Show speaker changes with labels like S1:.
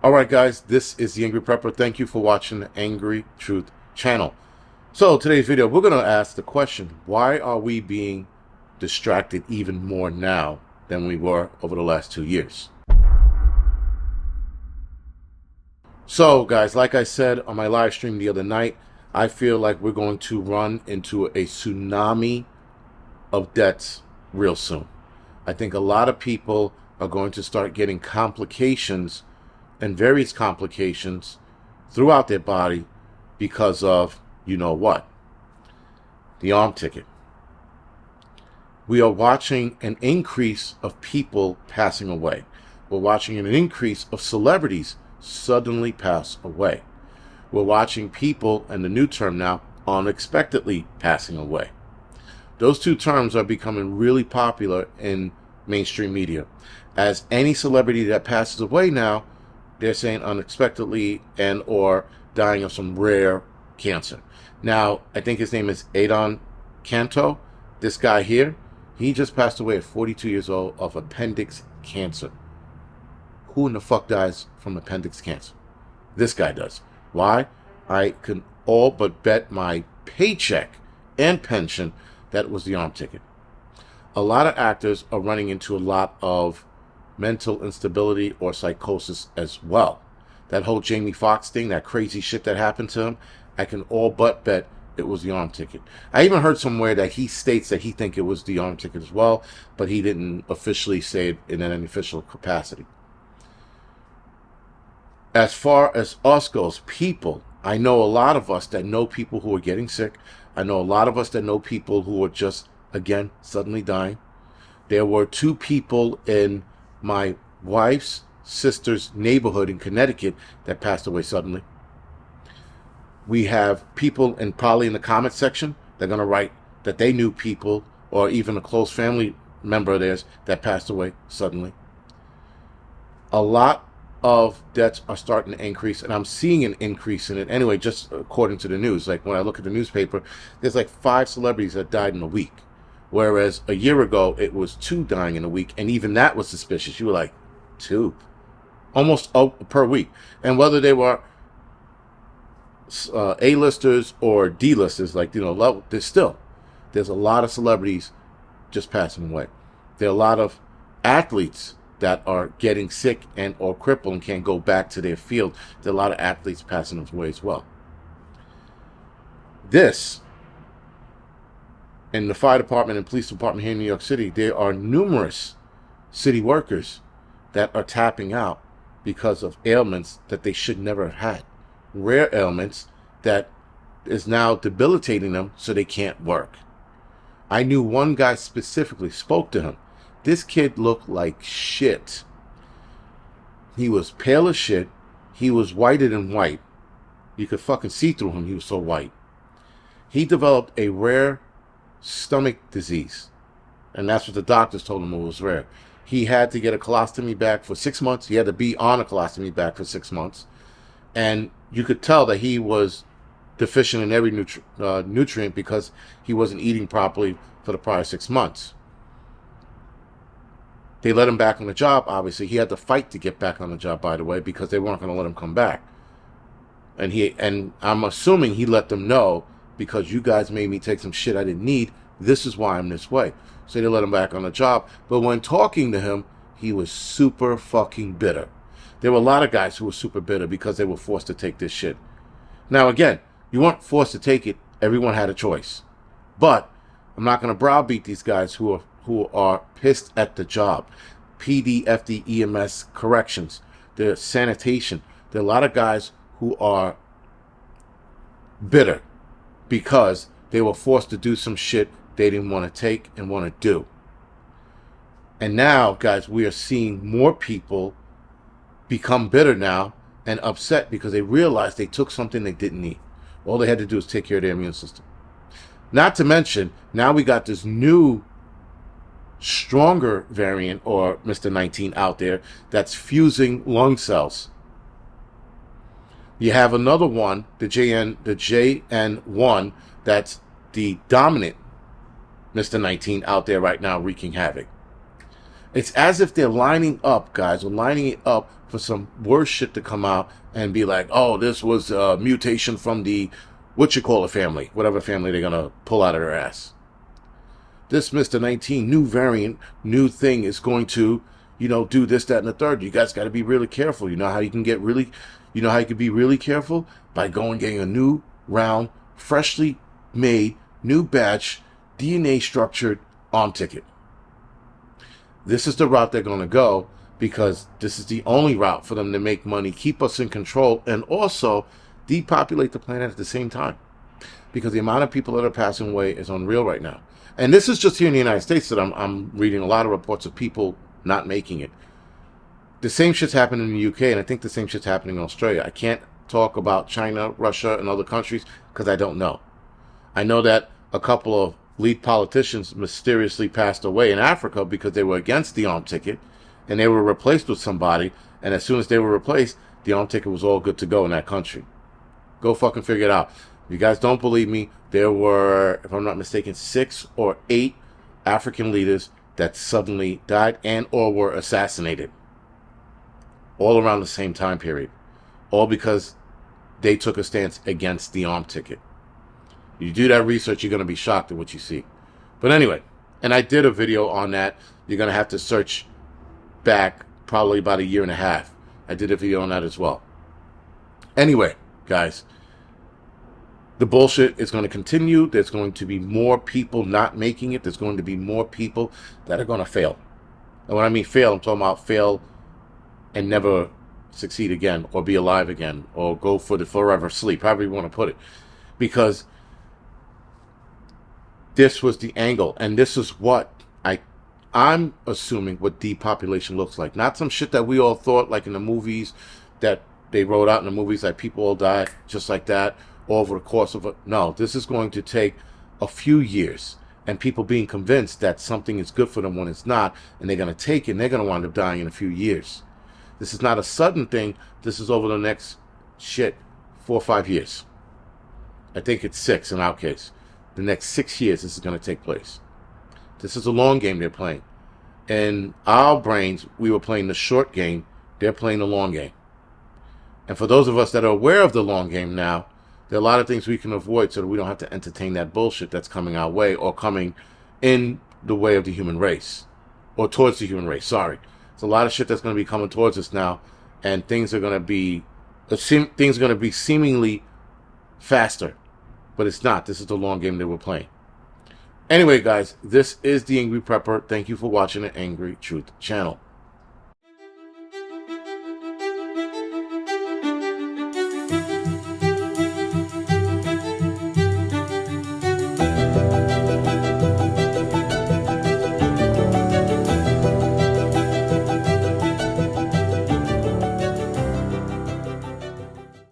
S1: Alright guys, this is the Angry Prepper. Thank you for watching the Angry Truth channel. So today's video, we're going to ask the question, why are we being distracted even more now than we were over the last 2 years? So guys, like I said on my live stream the other night, I feel like we're going to run into a tsunami of debts real soon. I think a lot of people are going to start getting complications and various complications throughout their body because of, you know what, the arm ticket. We are watching an increase of people passing away. We're watching an increase of celebrities suddenly pass away. We're watching people, and the new term now, unexpectedly passing away. Those two terms are becoming really popular in mainstream media. As any celebrity that passes away now, they're saying unexpectedly and or dying of some rare cancer. Now, I think his name is Adon Canto. This guy here, he just passed away at 42 years old of appendix cancer. Who in the fuck dies from appendix cancer? This guy does. Why? I can all but bet my paycheck and pension that it was the arm ticket. A lot of actors are running into a lot of mental instability or psychosis as well. That whole Jamie Foxx thing, that crazy shit that happened to him, I can all but bet it was the arm ticket. I even heard somewhere that he states that he think it was the arm ticket as well, but he didn't officially say it in an official capacity. As far as us goes, people, I know a lot of us that know people who are getting sick. I know a lot of us that know people who are just, again, suddenly dying. There were 2 people in my wife's sister's neighborhood in Connecticut that passed away suddenly. We have people, and probably in the comment section, they're going to write that they knew people or even a close family member of theirs that passed away suddenly. A lot of deaths are starting to increase, and I'm seeing an increase in it anyway, just according to the news. Like when I look at the newspaper, there's like 5 celebrities that died in a week. Whereas a year ago, it was 2 dying in a week. And even that was suspicious. You were like, 2? Almost per week. And whether they were A-listers or D-listers, like, you know, there's a lot of celebrities just passing away. There are a lot of athletes that are getting sick and or crippled and can't go back to their field. There are a lot of athletes passing away as well. In the fire department and police department here in New York City, there are numerous city workers that are tapping out because of ailments that they should never have had. Rare ailments that is now debilitating them so they can't work. I knew one guy specifically, spoke to him. This kid looked like shit. He was pale as shit. He was whiter than white. You could fucking see through him. He was so white. He developed a rare stomach disease, and that's what the doctors told him it was rare. He had to get a colostomy bag for 6 months. He had to be on a colostomy bag for 6 months, and you could tell that he was deficient in every nutrient because he wasn't eating properly for the prior 6 months. They let him back on the job. Obviously, he had to fight to get back on the job, by the way, because they weren't going to let him come back. And I'm assuming he let them know, because you guys made me take some shit I didn't need. This is why I'm this way. So they let him back on the job. But when talking to him, he was super fucking bitter. There were a lot of guys who were super bitter because they were forced to take this shit. Now, again, you weren't forced to take it. Everyone had a choice. But I'm not going to browbeat these guys who are pissed at the job. PD, FD, EMS, corrections, the sanitation. There are a lot of guys who are bitter because they were forced to do some shit they didn't want to take and want to do. And now, guys, we are seeing more people become bitter now and upset because they realized they took something they didn't need. All they had to do was take care of their immune system. Not to mention, now we got this new, stronger variant, or Mr. 19 out there, that's fusing lung cells. You have another one, the JN1, that's the dominant Mr. 19 out there right now wreaking havoc. It's as if they're lining up, guys, or lining it up for some worse shit to come out and be like, oh, this was a mutation from the, what you call a family, whatever family they're going to pull out of their ass. This Mr. 19 new variant, new thing is going to, do this, that, and the third. You guys got to be really careful. You know how you can get really, you know how you can be really careful? By going getting a new round, freshly made, new batch, DNA structured arm ticket. This is the route they're going to go because this is the only route for them to make money, keep us in control, and also depopulate the planet at the same time. Because the amount of people that are passing away is unreal right now. And this is just here in the United States that I'm reading a lot of reports of people not making it. The same shit's happening in the UK, and I think the same shit's happening in Australia. I can't talk about China, Russia, and other countries because I don't know. I know that a couple of lead politicians mysteriously passed away in Africa because they were against the arm ticket, and they were replaced with somebody, and as soon as they were replaced, the arm ticket was all good to go in that country. Go fucking figure it out. If you guys don't believe me, there were, if I'm not mistaken, 6 or 8 African leaders that suddenly died and or were assassinated. All around the same time period. All because they took a stance against the arm ticket. You do that research, you're going to be shocked at what you see. But anyway, and I did a video on that. You're going to have to search back probably about 1.5 years. I did a video on that as well. Anyway, guys, the bullshit is going to continue. There's going to be more people not making it. There's going to be more people that are going to fail. And when I mean fail, I'm talking about fail and never succeed again or be alive again or go for the forever sleep, however you want to put it. Because this was the angle, and this is what I'm assuming what depopulation looks like. Not some shit that we all thought, like in the movies that they wrote out in the movies, like people all died just like that over the course of no, this is going to take a few years and people being convinced that something is good for them when it's not, and they're going to take it and they're going to wind up dying in a few years. This is not a sudden thing. This is over the next 4 or 5 years. I think it's 6 in our case. The next 6 years this is going to take place. This is a long game they're playing. In our brains, we were playing the short game. They're playing the long game. And for those of us that are aware of the long game now, there are a lot of things we can avoid so that we don't have to entertain that bullshit that's coming our way or coming in the way of the human race. Or towards the human race, sorry. There's a lot of shit that's going to be coming towards us now, and things are going to be seemingly faster. But it's not. This is the long game that we're playing. Anyway, guys, this is the Angry Prepper. Thank you for watching the Angry Truth channel.